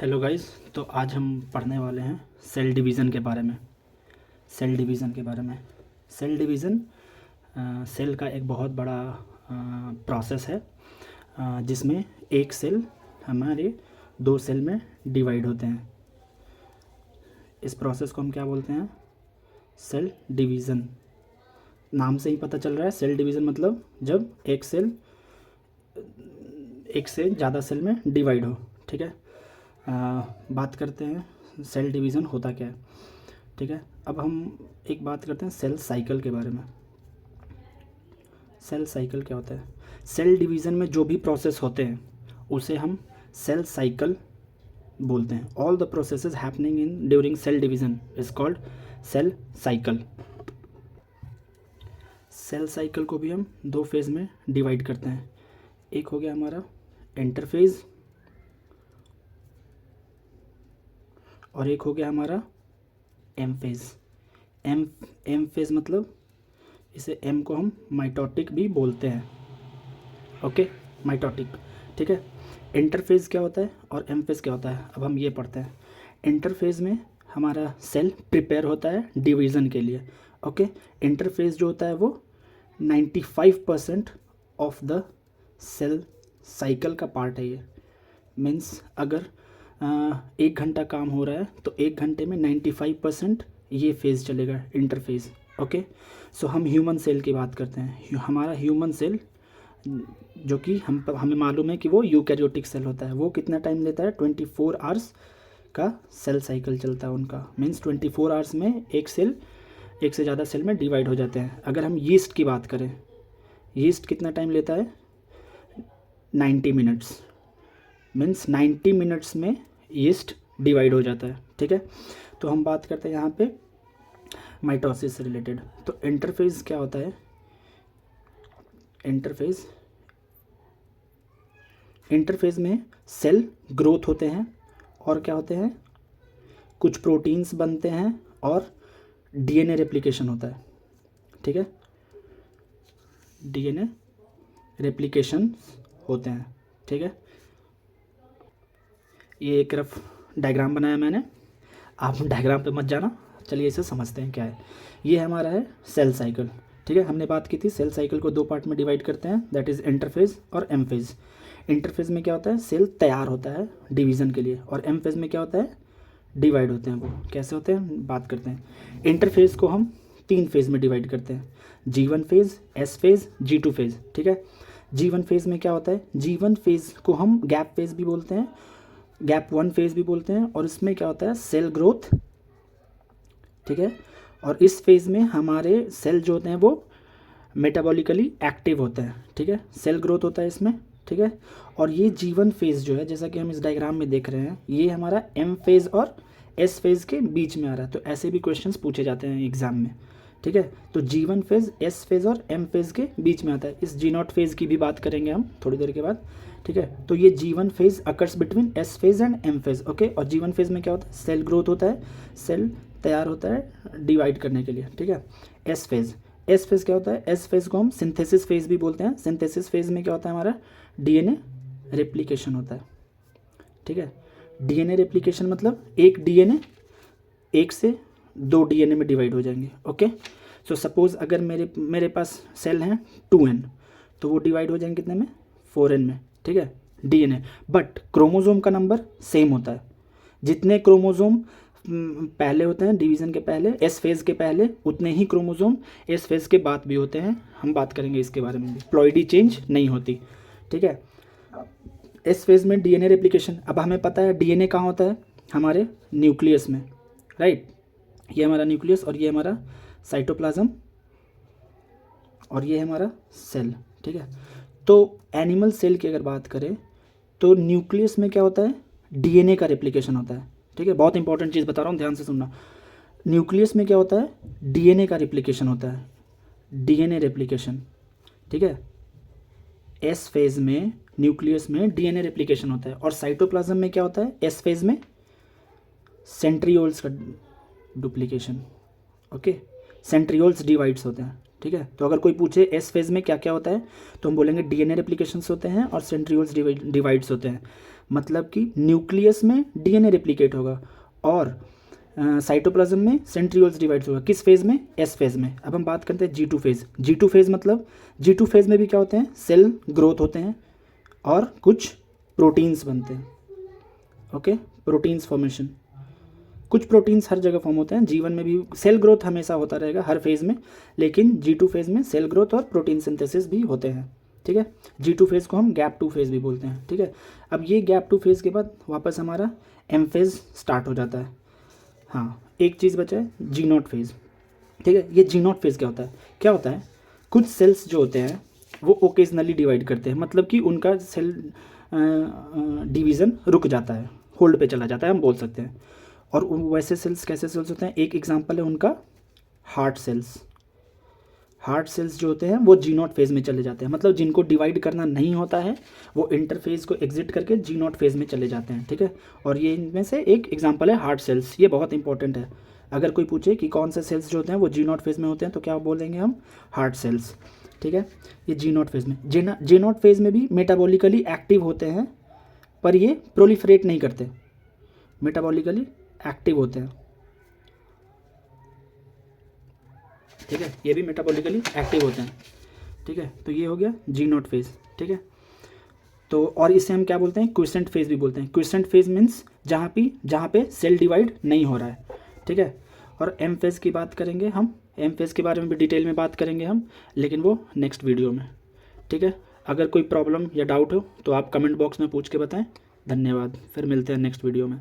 Hello guys. तो आज हम पढ़ने वाले हैं सेल डिवीज़न के बारे में। सेल डिवीज़न के बारे में सेल डिवीज़न सेल का एक बहुत बड़ा प्रोसेस है जिसमें एक सेल हमारे दो सेल में डिवाइड होते हैं। इस प्रोसेस को हम क्या बोलते हैं? Cell division. नाम से ही पता चल रहा है, सेल डिवीज़न मतलब जब एक सेल एक से ज़्यादा सेल में डिवाइड हो। ठीक है, बात करते हैं सेल डिवीज़न होता क्या है। ठीक है, अब हम एक बात करते हैं सेल साइकिल के बारे में। सेल साइकिल क्या होता है? सेल डिवीज़न में जो भी प्रोसेस होते हैं उसे हम सेल साइकिल बोलते हैं। All the processes happening in during cell division is called cell cycle. Cell cycle को भी हम दो फेज़ में डिवाइड करते हैं। एक हो गया हमारा इंटरफेज़ और एक हो गया हमारा एम फेज़। एम फेज़ मतलब इसे एम को हम माइटोटिक भी बोलते हैं। Okay, mitotic. ठीक है, इंटरफेज़ क्या होता है और एम फेज़ क्या होता है, अब हम ये पढ़ते हैं। इंटरफेज़ में हमारा सेल प्रिपेयर होता है डिवीज़न के लिए। ओके, इंटरफेज़ जो होता है वो 95% ऑफ द सेल साइकिल का पार्ट है। ये मीन्स अगर 1 घंटा काम हो रहा है तो 1 घंटे में 95% ये फेज़ चलेगा, इंटरफेज़। ओके, सो हम ह्यूमन सेल की बात करते हैं। हमारा ह्यूमन सेल जो कि हमें मालूम है कि वो यूकैरियोटिक सेल होता है, वो कितना टाइम लेता है? 24 आवर्स का सेल साइकिल चलता है उनका। मीन्स 24 आवर्स में एक सेल एक से ज़्यादा सेल में डिवाइड हो जाते हैं। अगर हम यीस्ट की बात करें, यीस्ट कितना टाइम लेता है? 90 मिनट्स। मीन्स 90 मिनट्स में यीस्ट डिवाइड हो जाता है। ठीक है, तो हम बात करते हैं यहाँ पे माइटोसिस से रिलेटेड। तो इंटरफेज़ क्या होता है? इंटरफेज़ में सेल ग्रोथ होते हैं और क्या होते हैं, कुछ प्रोटीन्स बनते हैं और डीएनए रेप्लिकेशन होता है। ठीक है, डीएनए रेप्लिकेशन होते हैं। ठीक है, ये एक रफ डायग्राम बनाया मैंने, आप डायग्राम पे मत जाना। चलिए इसे समझते हैं क्या है। ये हमारा है सेल साइकिल। ठीक है, हमने बात की थी सेल साइकिल को दो पार्ट में डिवाइड करते हैं, दैट इज़ इंटरफेज़ और एम फेज़। इंटरफेज़ में क्या होता है? सेल तैयार होता है डिवीज़न के लिए। और एम फेज़ में क्या होता है? डिवाइड होते हैं। वो कैसे होते हैं बात करते हैं। इंटरफेज़ को हम 3 फेज़ में डिवाइड करते हैं, G1 phase, S phase, G2 phase. ठीक है, G1 फेज़ में क्या होता है? G1 फेज़ को हम गैप फेज़ भी बोलते हैं, गैप 1 फेज़ भी बोलते हैं। और इसमें क्या होता है? Cell growth. ठीक है, और इस फेज़ में हमारे सेल जो होते हैं वो मेटाबॉलिकली एक्टिव होते हैं। ठीक है, सेल ग्रोथ होता है इसमें। ठीक है, और ये G1 फेज़ जो है, जैसा कि हम इस डायग्राम में देख रहे हैं, ये हमारा एम फेज़ और एस फेज़ के बीच में आ रहा है। तो ऐसे भी क्वेश्चंस पूछे जाते हैं एग्जाम में। ठीक है, तो G1 फेज़, एस फेज़ और एम फेज़ के बीच में आता है। इस G0 फेज़ की भी बात करेंगे हम थोड़ी देर के बाद। ठीक है, तो ये G1 phase occurs between S phase and M phase. Okay, और G1 फेज़ में क्या होता है? सेल ग्रोथ होता है, सेल तैयार होता है डिवाइड करने के लिए। ठीक है, एस फेज़ क्या होता है? एस फेज़ को हम सिंथेसिस फेज़ भी बोलते हैं। सिंथेसिस फेज़ में क्या होता है? हमारा डीएनए रेप्लिकेशन होता है। ठीक है, डीएनए रेप्लिकेशन मतलब एक डीएनए एक से 2 डीएनए में डिवाइड हो जाएंगे। ओके, सो सपोज़ अगर मेरे पास सेल हैं 2n, तो वो डिवाइड हो जाएंगे कितने में? 4n में। ठीक है, डीएनए, बट क्रोमोसोम का नंबर सेम होता है। जितने क्रोमोसोम पहले होते हैं डिवीज़न के पहले, एस फेज़ के पहले, उतने ही क्रोमोसोम एस फेज़ के बाद भी होते हैं। हम बात करेंगे इसके बारे में भी। प्लॉइडी चेंज नहीं होती। ठीक है, एस फेज़ में डीएनए रेप्लिकेशन। अब हमें पता है डीएनए कहाँ होता है? हमारे न्यूक्लियस में, राइट। ये हमारा न्यूक्लियस और ये हमारा साइटोप्लाज्म और ये हमारा सेल। ठीक है, तो एनिमल सेल की अगर बात करें तो न्यूक्लियस में क्या होता है? डीएनए का रेप्लिकेशन होता है। ठीक है, बहुत इंपॉर्टेंट चीज़ बता रहा हूँ, ध्यान से सुनना। न्यूक्लियस में क्या होता है? डीएनए का रेप्लिकेशन होता है, डीएनए रेप्लिकेशन। ठीक है, एस फेज़ में न्यूक्लियस में डीएनए रेप्लिकेशन होता है। और साइटोप्लाज्म में क्या होता है? एस फेज़ में सेंट्रियोल्स का डुप्लीकेशन। ओके, सेंट्रियोल्स डिवाइड्स होते हैं। ठीक है, तो अगर कोई पूछे एस फेज़ में क्या क्या होता है, तो हम बोलेंगे डीएनए रेप्लिकेशंस होते हैं और सेंट्रियोल्स डिवाइड्स होते हैं। मतलब कि न्यूक्लियस में डीएनए रेप्लिकेट होगा और साइटोप्लाज्म में सेंट्रियोल्स डिवाइड होगा। किस फेज़ में? एस फेज़ में। अब हम बात करते हैं G2 फेज़। G2 फेज़ मतलब G2 फेज़ में भी क्या होते हैं? सेल ग्रोथ होते हैं और कुछ प्रोटीन्स बनते हैं। ओके, प्रोटीन्स फॉर्मेशन, कुछ प्रोटीन्स हर जगह फॉर्म होते हैं। जीवन में भी सेल ग्रोथ हमेशा होता रहेगा हर फेज़ में, लेकिन G2 फेज़ में सेल ग्रोथ और प्रोटीन सिंथेसिस भी होते हैं। ठीक है, G2 फेज़ को हम गैप 2 फेज़ भी बोलते हैं। ठीक है, अब ये गैप 2 फेज़ के बाद वापस हमारा M फेज़ स्टार्ट हो जाता है। हाँ, एक चीज़ बचा है, G0 फेज़। ठीक है, ये G0 फेज़ क्या होता है? क्या होता है, कुछ सेल्स जो होते हैं वो ओकेजनली डिवाइड करते हैं, मतलब कि उनका सेल डिवीज़न रुक जाता है, होल्ड पे चला जाता है, हम बोल सकते हैं। और वैसे सेल्स कैसे सेल्स होते हैं? एक एग्जांपल है उनका हार्ट सेल्स। हार्ट सेल्स जो होते हैं वो G0 फेज़ में चले जाते हैं, मतलब जिनको डिवाइड करना नहीं होता है वो इंटरफेज़ को एग्जिट करके G0 फेज़ में चले जाते हैं। ठीक है, और ये इनमें से एक एग्जांपल है हार्ट सेल्स। ये बहुत इंपॉर्टेंट है। अगर कोई पूछे कि कौन से सेल्स जो होते हैं वो G0 फेज़ में होते हैं तो क्या बोलेंगे हम? Heart cells. ठीक है, ये G0 फेज़ में। G0 फेज़ में भी मेटाबॉलिकली एक्टिव होते हैं, पर ये प्रोलिफरेट नहीं करते, मेटाबॉलिकली एक्टिव होते हैं। ठीक है, ये भी मेटाबॉलिकली एक्टिव होते हैं। ठीक है, तो ये हो गया G0 फेज़। ठीक है, तो और इसे हम क्या बोलते हैं? क्विसेंट फेज़ भी बोलते हैं। क्विसेंट फेज़ मीन्स जहाँ पे सेल डिवाइड नहीं हो रहा है। ठीक है, और M फेज़ की बात करेंगे हम, M फेज़ के बारे में भी डिटेल में बात करेंगे हम, लेकिन वो नेक्स्ट वीडियो में। ठीक है, अगर कोई प्रॉब्लम या डाउट हो तो आप कमेंट बॉक्स में पूछ के बताएं। धन्यवाद, फिर मिलते हैं नेक्स्ट वीडियो में।